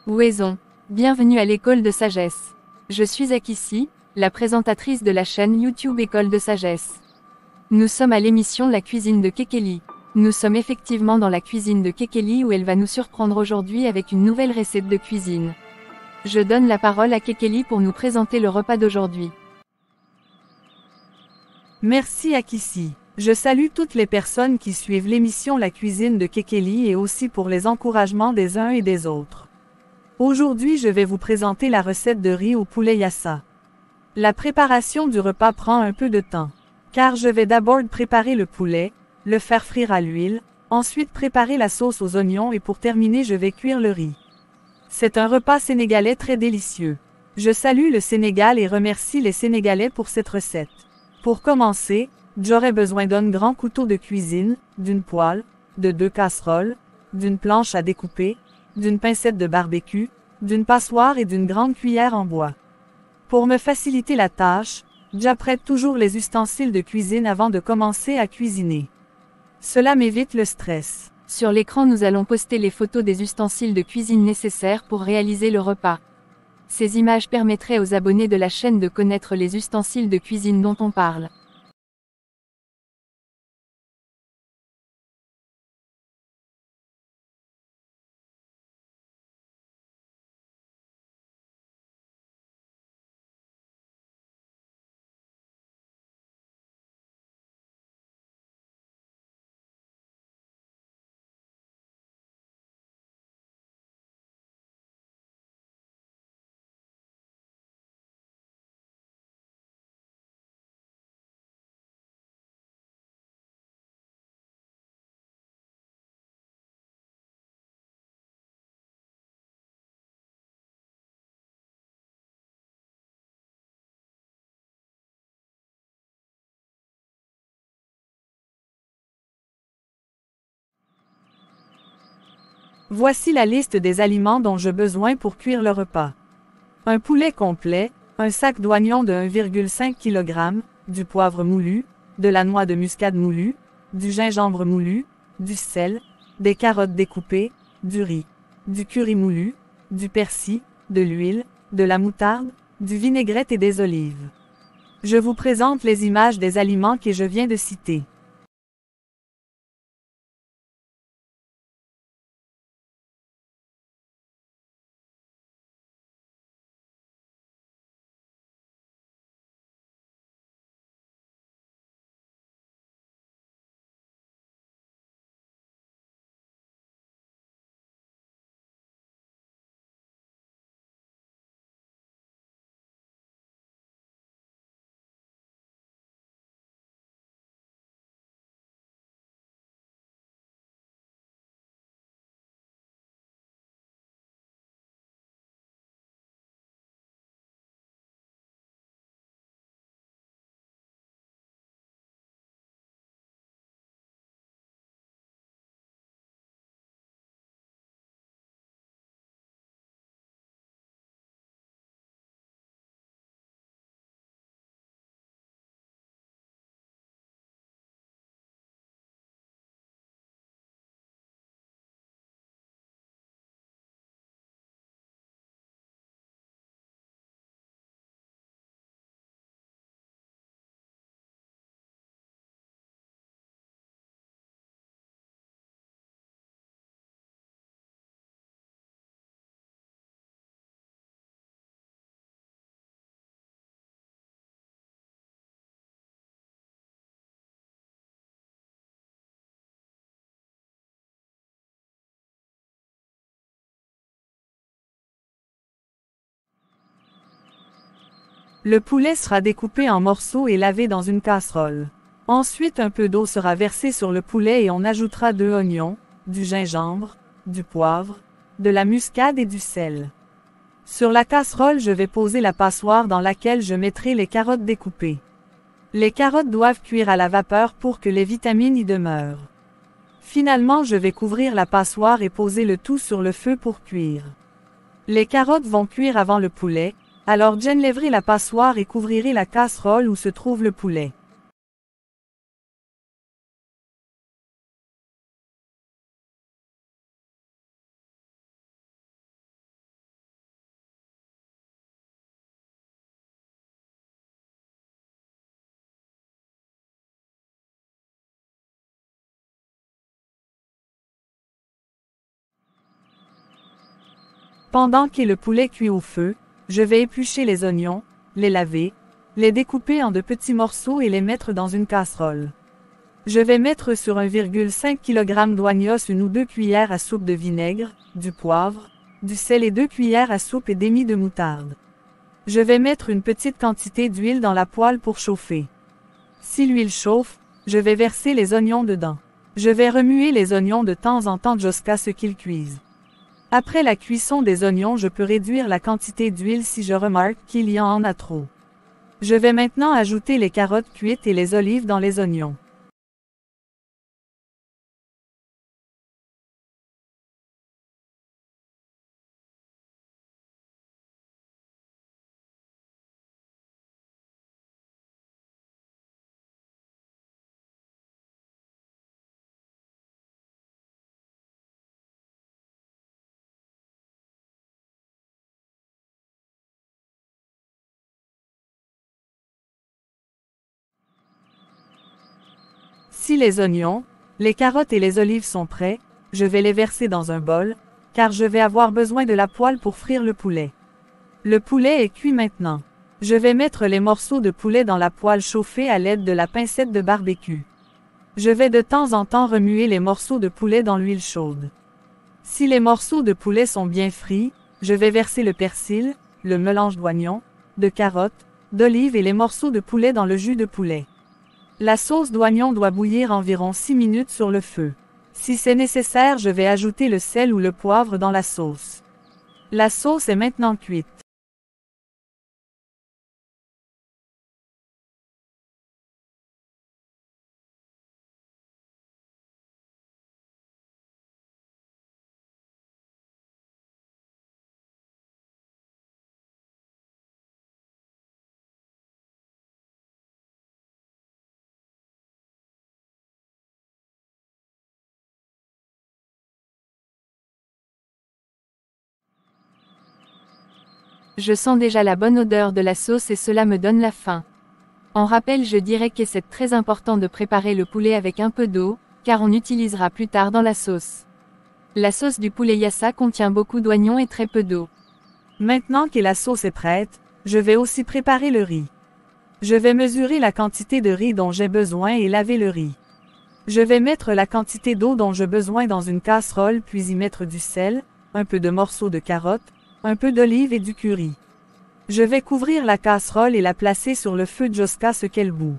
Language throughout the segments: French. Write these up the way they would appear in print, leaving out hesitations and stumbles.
Ouaison. Bienvenue à l'école de sagesse. Je suis Akissi, la présentatrice de la chaîne YouTube École de sagesse. Nous sommes à l'émission La cuisine de Kekeli. Nous sommes effectivement dans la cuisine de Kekeli où elle va nous surprendre aujourd'hui avec une nouvelle recette de cuisine. Je donne la parole à Kekeli pour nous présenter le repas d'aujourd'hui. Merci Akissi. Je salue toutes les personnes qui suivent l'émission La cuisine de Kekeli et aussi pour les encouragements des uns et des autres. Aujourd'hui je vais vous présenter la recette de riz au poulet yassa. La préparation du repas prend un peu de temps, car je vais d'abord préparer le poulet, le faire frire à l'huile, ensuite préparer la sauce aux oignons et pour terminer je vais cuire le riz. C'est un repas sénégalais très délicieux. Je salue le Sénégal et remercie les Sénégalais pour cette recette. Pour commencer, j'aurai besoin d'un grand couteau de cuisine, d'une poêle, de 2 casseroles, d'une planche à découper, d'une pincette de barbecue, d'une passoire et d'une grande cuillère en bois. Pour me faciliter la tâche, j'apprête toujours les ustensiles de cuisine avant de commencer à cuisiner. Cela m'évite le stress. Sur l'écran nous allons poster les photos des ustensiles de cuisine nécessaires pour réaliser le repas. Ces images permettraient aux abonnés de la chaîne de connaître les ustensiles de cuisine dont on parle. Voici la liste des aliments dont j'ai besoin pour cuire le repas. Un poulet complet, un sac d'oignons de 1,5 kg, du poivre moulu, de la noix de muscade moulue, du gingembre moulu, du sel, des carottes découpées, du riz, du curry moulu, du persil, de l'huile, de la moutarde, du vinaigrette et des olives. Je vous présente les images des aliments que je viens de citer. Le poulet sera découpé en morceaux et lavé dans une casserole. Ensuite, un peu d'eau sera versée sur le poulet et on ajoutera 2 oignons, du gingembre, du poivre, de la muscade et du sel. Sur la casserole, je vais poser la passoire dans laquelle je mettrai les carottes découpées. Les carottes doivent cuire à la vapeur pour que les vitamines y demeurent. Finalement, je vais couvrir la passoire et poser le tout sur le feu pour cuire. Les carottes vont cuire avant le poulet, alors j'enlèverai la passoire et couvrirai la casserole où se trouve le poulet. Pendant que le poulet cuit au feu, je vais éplucher les oignons, les laver, les découper en de petits morceaux et les mettre dans une casserole. Je vais mettre sur 1,5 kg d'oignons 1 ou 2 cuillères à soupe de vinaigre, du poivre, du sel et 2 cuillères à soupe et demi de moutarde. Je vais mettre une petite quantité d'huile dans la poêle pour chauffer. Si l'huile chauffe, je vais verser les oignons dedans. Je vais remuer les oignons de temps en temps jusqu'à ce qu'ils cuisent. Après la cuisson des oignons, je peux réduire la quantité d'huile si je remarque qu'il y en a trop. Je vais maintenant ajouter les carottes cuites et les olives dans les oignons. Si les oignons, les carottes et les olives sont prêts, je vais les verser dans un bol, car je vais avoir besoin de la poêle pour frire le poulet. Le poulet est cuit maintenant. Je vais mettre les morceaux de poulet dans la poêle chauffée à l'aide de la pincette de barbecue. Je vais de temps en temps remuer les morceaux de poulet dans l'huile chaude. Si les morceaux de poulet sont bien frits, je vais verser le persil, le mélange d'oignons, de carottes, d'olives et les morceaux de poulet dans le jus de poulet. La sauce d'oignon doit bouillir environ 6 minutes sur le feu. Si c'est nécessaire, je vais ajouter le sel ou le poivre dans la sauce. La sauce est maintenant cuite. Je sens déjà la bonne odeur de la sauce et cela me donne la faim. En rappel, je dirais que c'est très important de préparer le poulet avec un peu d'eau, car on utilisera plus tard dans la sauce. La sauce du poulet yassa contient beaucoup d'oignons et très peu d'eau. Maintenant que la sauce est prête, je vais aussi préparer le riz. Je vais mesurer la quantité de riz dont j'ai besoin et laver le riz. Je vais mettre la quantité d'eau dont j'ai besoin dans une casserole puis y mettre du sel, un peu de morceaux de carottes, un peu d'olive et du curry. Je vais couvrir la casserole et la placer sur le feu jusqu'à ce qu'elle bout.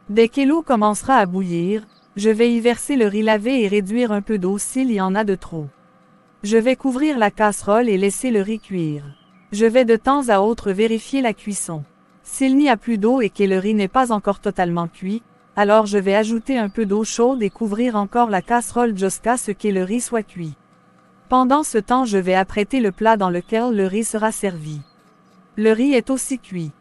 Dès que l'eau commencera à bouillir, je vais y verser le riz lavé et réduire un peu d'eau s'il y en a de trop. Je vais couvrir la casserole et laisser le riz cuire. Je vais de temps à autre vérifier la cuisson. S'il n'y a plus d'eau et que le riz n'est pas encore totalement cuit, alors je vais ajouter un peu d'eau chaude et couvrir encore la casserole jusqu'à ce que le riz soit cuit. Pendant ce temps, je vais apprêter le plat dans lequel le riz sera servi. Le riz est aussi cuit.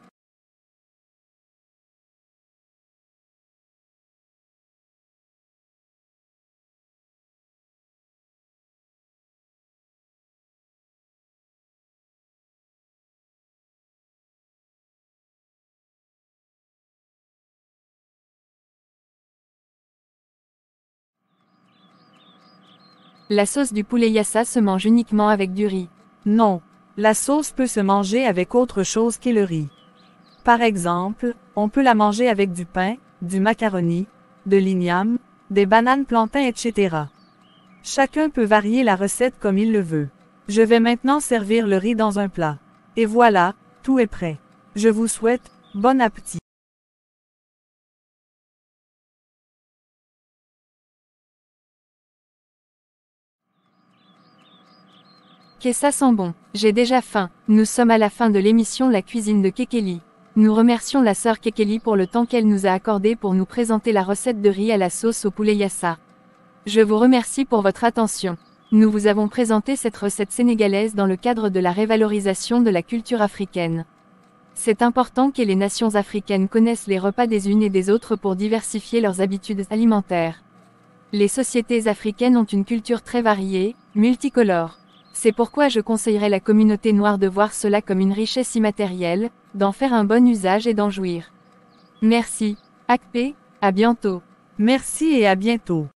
La sauce du poulet yassa se mange uniquement avec du riz. Non, la sauce peut se manger avec autre chose que le riz. Par exemple, on peut la manger avec du pain, du macaroni, de l'igname, des bananes plantains, etc. Chacun peut varier la recette comme il le veut. Je vais maintenant servir le riz dans un plat. Et voilà, tout est prêt. Je vous souhaite bon appétit. Que ça sent bon. J'ai déjà faim. Nous sommes à la fin de l'émission La cuisine de Kekeli. Nous remercions la sœur Kekeli pour le temps qu'elle nous a accordé pour nous présenter la recette de riz à la sauce au poulet yassa. Je vous remercie pour votre attention. Nous vous avons présenté cette recette sénégalaise dans le cadre de la révalorisation de la culture africaine. C'est important que les nations africaines connaissent les repas des unes et des autres pour diversifier leurs habitudes alimentaires. Les sociétés africaines ont une culture très variée, multicolore. C'est pourquoi je conseillerais la communauté noire de voir cela comme une richesse immatérielle, d'en faire un bon usage et d'en jouir. Merci. Akpe, à bientôt. Merci et à bientôt.